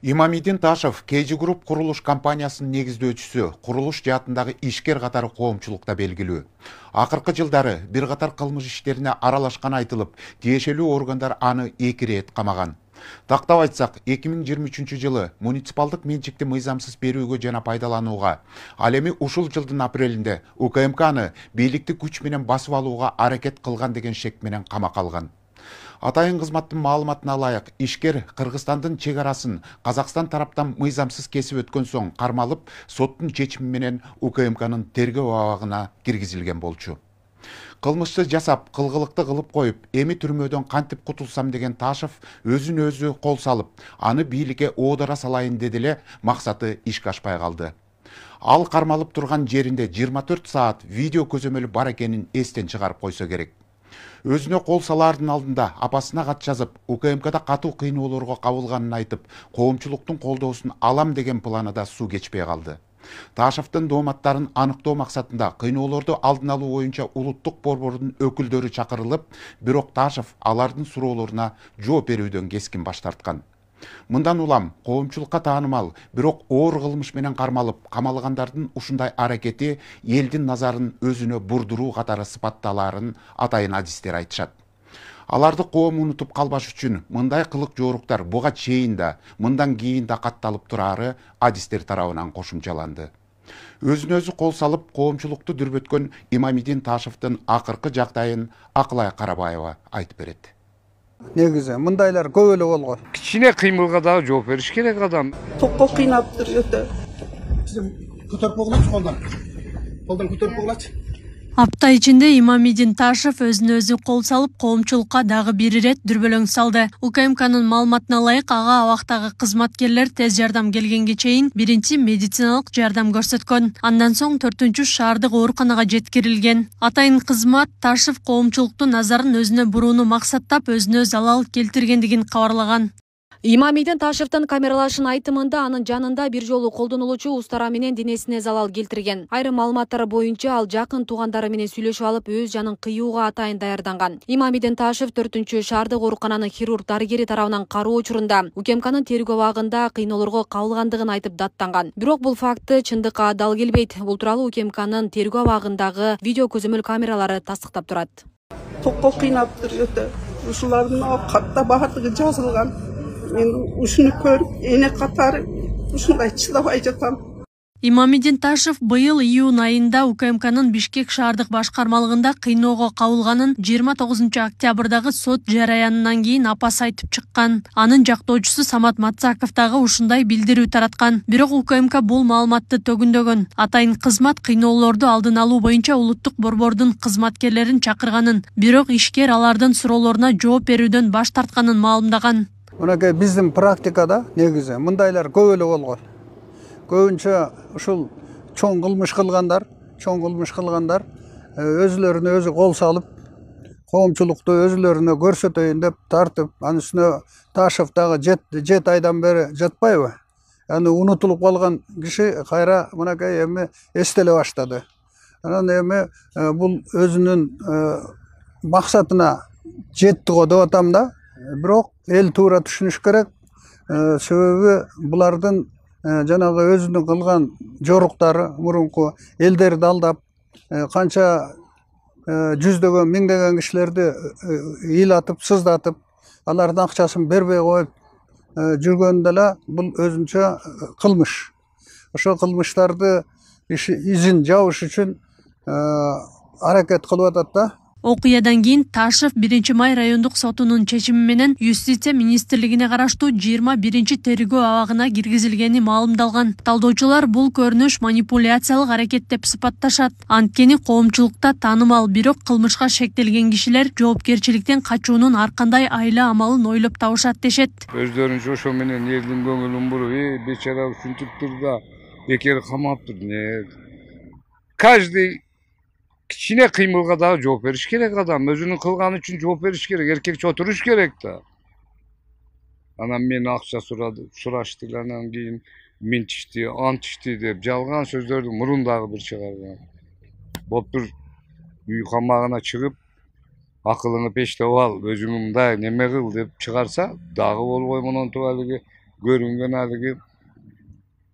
Имамидин Ташев KG Group құрылыш компаниясының негіздөөчүсү, құрылыш жаатындагы ишкер катары коомчулукта белгилүү. Акыркы жылдары бир катар кылмыш иштерине аралашканы айтылып, тиешелүү органдар аны 2 рет камаган. Тактап айтсак, 2023 жылы муниципалдык менчикти мыйзамсыз берүүгө жана пайдаланууга, ал эми ушул жылдын апрелинде УКМКны бийликти күч менен басып алууга аракет кылган деген шек менен камакка алган. Атайын кызматтын маалыматына ылайык, ишкер Кыргызстандын чек арасын Казакстан тараптан мыйзамсыз кесип өткөн соң кармалып, соттун чечими менен УКМКнын тергөө абагына киргизилген болчу. Кылмышты жасап, кылгылыкты кылып коюп, эми түрмөдөн кантип кутулсам деген Ташев өзүн өзү кол салып, аны бийликке оодара салайын деди эле, максаты ишке ашпай калды. Ал кармалып турган жеринде 24 саат видео көзөмөлү бар экенин эстен чыгарып койсо керек. Өзүнө кол салаардын алдында апасына кат жазып, УКМКда катуу кыйноолорго кабылганын айтып, коомчулуктун колдоосун алам деген планы да суу кечпей калды. Ташевдин дооматтарын аныктоо максатында кыйноолорду алдын алуу боюнча улуттук борбордун өкүлдөрү чакырылып, бирок Ташев алардын суроолоруна жооп берүүдөн кескин баш тарткан. Мындан улам коомчулукка таанымал, бирок оор кылмыш менен кармалып, камалгандардын ушундай аракети элдин назарын өзүнө бурдуруу катары сыпатталарын атайын адистер айтышат. Аларды коом унутуп калбаш үчүн мындай кылык жооруктар буга чейин да, мындан кийин да катталып турары адистер тарабынан кошумчаланды. Өзүнө өзү кол салып, коомчулукту дүрбөткөн Имамидин Ташевдин акыркы жагдайын Акылай Карабаева айтып берет. Негизи мындайлар көп эле болгон. Кичине кыймылга дагы жооп бериш керек адам. Токко кыйнап туруп өтө. Көтөрүп койгулачы колдон. Колдон көтөрүп койгулачы. Апта ичинде Имамидин Ташев өзүнө өзү кол салып, коомчулукка дагы бир ирет дүрбөлөң салды. УКМКнын маалыматына ылайык, ага абактагы кызматкерлер тез жардам келгенге чейин биринчи медициналык жардам көрсөткөн. Андан соң 4-чү шаардык ооруканага жеткирилген. Атайын кызмат Ташев коомчулуктун назарын өзүнө бурууну максаттап, өзүнө залал келтиргендигин кабарлаган. Имамидин Ташевдин камералашын айтымында анын жанында бир жолу колдонулуучу устара менен денесине залал келтирген. Айрым маалыматтар боюнча ал жакын туугандары менен сүйлөшүп алып, өз жанын кыюуга атайын даярданган. Имамидин Ташев 4-чү шаардык оорукананын хирург дарыгери тарабынан кароо учурунда УКМКнын тергөө абагында кыйноолорго кабылгандыгын айтып даттанган. Бирок бул факты чындыкка дал келбейт. Бул тууралуу УКМКнын тергөө абагындагы видео көзөмөл камералары тастыктап турат. Токко кыйнап туруп өтө. Ушулардын катта баардыгы жазылган. Мен ушуну көрүп, эне катары ушундай чыдабай жатам. Имамидин Ташев быйыл июнь айында УКМКнын Бишкек шаардык башкармалыгында кыйноого кабылганын 29 октябрдагы сот жараянынан кийин апасы айтып чыккан. Анын жактоочусу Самат Мацаков дагы ушундай билдирүү тараткан. Бирок УКМК бул маалыматты төгүндөгөн. Атайын кызмат кыйноолорду алдын алуу боюнча улуттук борбордун кызматкерлерин чакырганын, бирок ишкер алардын суроолоруна жооп берүүдөн баш тартканын маалымдаган. Мынакей биздин практикада негизи мындайлар көп эле болгон. Көбүнчө ушул чоң кылмыш кылгандар өзүлөрүнө өзү кол салып, коомчулукту өзүлөрүнө көрсөтөйүн деп тартып, анын үстүнө Ташев дагы 7 айдан бери жатпайбы? Аны унутулуп калган киши кайра мынакей эми эстеле баштады. Анан эми бул өзүнүн максатына жетти го деп атам да. Бирок эл туура түшүнүш керек. Себеби булардын жанагы өзүнүн кылган жоруктары мурунку элдерди алдап, канча жүздөгөн, миңдеген кишилерди ыйлатып, сыздатып, алардын акчасын бербей коюп жүргөндө эле бул өзүнчө кылмыш. Ошол кылмыштарды изин жабыш үчүн аракет кылып атат да. Окуядан кийин Ташев 1-май райондук сотунун чечими менен Юстиция министрлигине караштуу 21-чи тергөө абагына киргизилгени маалымдалган. Талдоочулар бул көрүнүш манипуляциялык аракет деп сыпатташат. Анткени коомчулукта таанымал, бирок кылмышка шектелген кишилер жоопкерчиликтен качуунун ар кандай айла амалын ойлоп табышат дешет. Өздөрүнчө ошо менен элдин көңүлүн буруп, бечара ушинтиптир да бекер камаптыр. Каждый кичине кыймылга дагы жооп бериш керек адам. Өзүнүн кылганы үчүн жооп бериш керек. Эркекче отуруш керек да. Анан мен акча сурашты, анан кийин минтишти, антишти деп жалган сөздөрдү мурун дагы бир чыгарган. Былтыр үй камагына чыгып, акылыңы пештеп ал, өзүң мындай неме кыл деп чыгарса, дагы болбой монтип алиги көрінген әлгі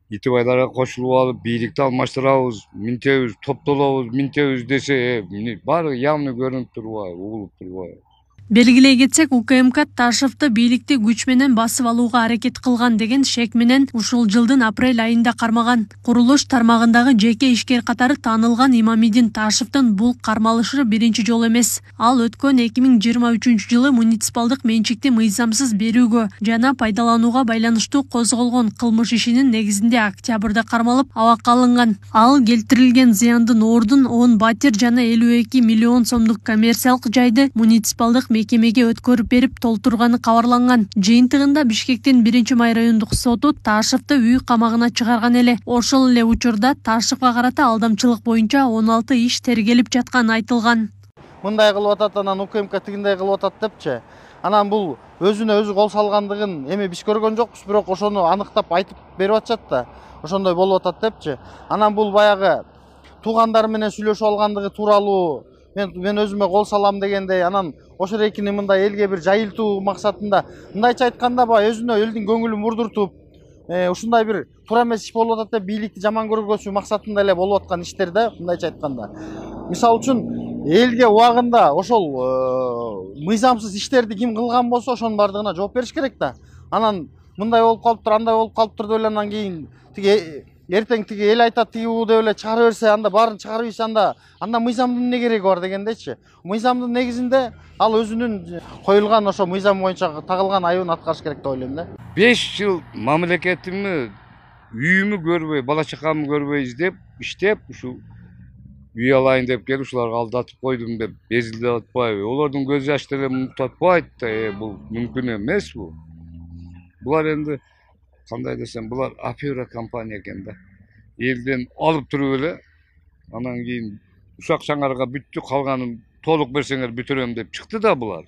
итібайларға қосылып алып бийликти алмаштырабыз, минтебиз, топтолобуз, минтебиз десе, баары явно көрүнүп турбайбы, угулуп турбайбы. Белгилей кетсек, УКМК Ташевти бийликти күч менен басып алууга аракет кылган деген шек менен ушул жылдын апрель айында кармаган. Курулуш тармагындагы жеке ишкер катары таанылган Имамидин Ташевтин бул кармалышы биринчи жолу эмес. Ал өткөн 2023 жылы муниципалдык менчикти мыйзамсыз берүүгө жана пайдаланууга байланыштуу козголгон кылмыш ишинин негизинде октябрда кармалып, абакка алынган. Ал келтирилген зыяндын ордун 10 батир жана 52 миллион сомдук коммерциялык жайды муниципалдык мекемеге өткөрүп берип толтурганы кабарланган. Жыйынтыгында Бишкектин 1-май райондук соту Ташевти үй камагына чыгарган эле. Ошол эле учурда Ташевга карата алдамчылык боюнча 16 иш тергелип жатканы айтылган. Мындай кылып атат, анан УКМК тигиндей кылып атат депчи. Анан бул өзүнө өзү кол салгандыгын эми биз көргөн жокпуз, бирок ошону аныктап айтып берип атышат да. Ошондой болуп атат депчи. Анан бул баягы туугандары менен сүйлөшүп алгандыгы тууралуу мен өзүмө кол салам дегендей, анан ошол экини мындай элге бир жайылтуу максатында, мындайча айтканда баягы өзүнө элдин көңүлүн мурдуртуп, ушундай бир туура эмес иш болуп атат деп бийликти жаман көргөзүү максатында эле болуп аткан иштер да, мындайча айтканда. Мисалы үчүн элге убагында ошол мыйзамсыз иштерди ким кылган болсо, ошонун бардыгына жооп бериш керек да. Анан мындай болуп калыптыр, андай болуп калыптыр деп эле анан кийин эртең тиги эл айтат тиги бу деп эле чыгара берсе, анда баарын чыгарып ийсе, анда мыйзамдын эмне кереги бар дегендейчи. Мыйзамдын негизинде ал өзүнүн коюлган ошо мыйзам боюнча тагылган айыбын аткарыш керек деп ойлойм да. 5 жыл мамлекетимди, үйүмү көрбөй, бала чакамды көрбөй иштеп, ушу үй алайын деп келип, ушуларга алдатып койдум деп безилдеп атпайбы. Олордун көз жаштары муктатпайт да, бул мүмкүн эмес бул. Булар энди кандай десем, булар апюра компания экен да. Элден алып туруп эле, анан кийин ушак чаңарга бүттү, калганын толук берсеңер бүтүрөм деп чыкты да булар.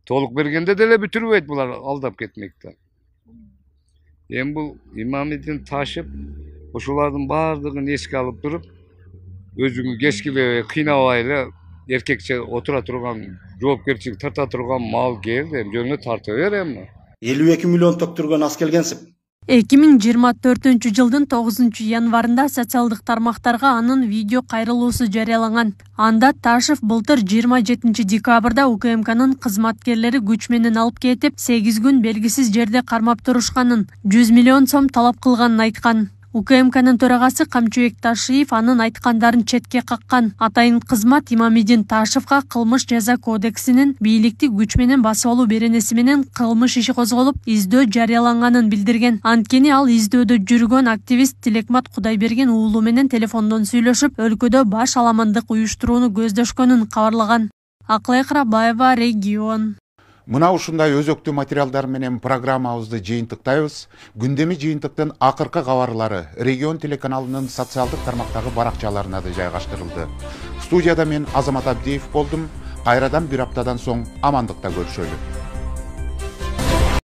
Толук бергенде деле бүтүрбөйт, булар алдап кетмек да. Эми бул Имамидин Ташев ошолардын баардыгын эске алып туруп, өзүңү кескилебей, кыйнабай эле эркекче отура турган, жоопкерчилик тарта турган мал келди, эми жөнүнө тарта бер эми. 52 миллион төктүргөн аз келгенсип. 2024 жылдын 9 январында социалдык тармактарга анын видео кайрылуусу жарыяланган. Анда Ташев былтыр 27 декабрда УКМКнын кызматкерлери күч менен алып кетип, 8 күн белгисиз жерде кармап турушканын, 100 миллион сом талап кылганын айткан. УКМКнын төрагасы Камчыбек Ташиев анын айткандарын четке каккан. Атайын кызмат Имамидин Ташевга кылмыш жаза кодексинин бийликти күч менен басып алуу беренеси менен кылмыш иши козголуп, издөө жарыяланганын билдирген. Анткени ал издөөдө жүргөн активист Тилекмат Кудайберген уулу менен телефондон сүйлөшүп, өлкөдө баш аламандык уюштурууну көздөшкөнүн кабарлаган. Акылай Карабаева, Регион. Мына ушундай өзөктүү материалдар менен программабызды жыйынтыктайбыз. Күндөмү жыйынтыктын акыркы кабарлары Регион телеканалынын социалдык тармактагы баракчаларына да жайгаштырылды. Студияда мен Азамат Абдиев болдум. Кайрадан бир аптадан соң амандыкта көрүшөлү.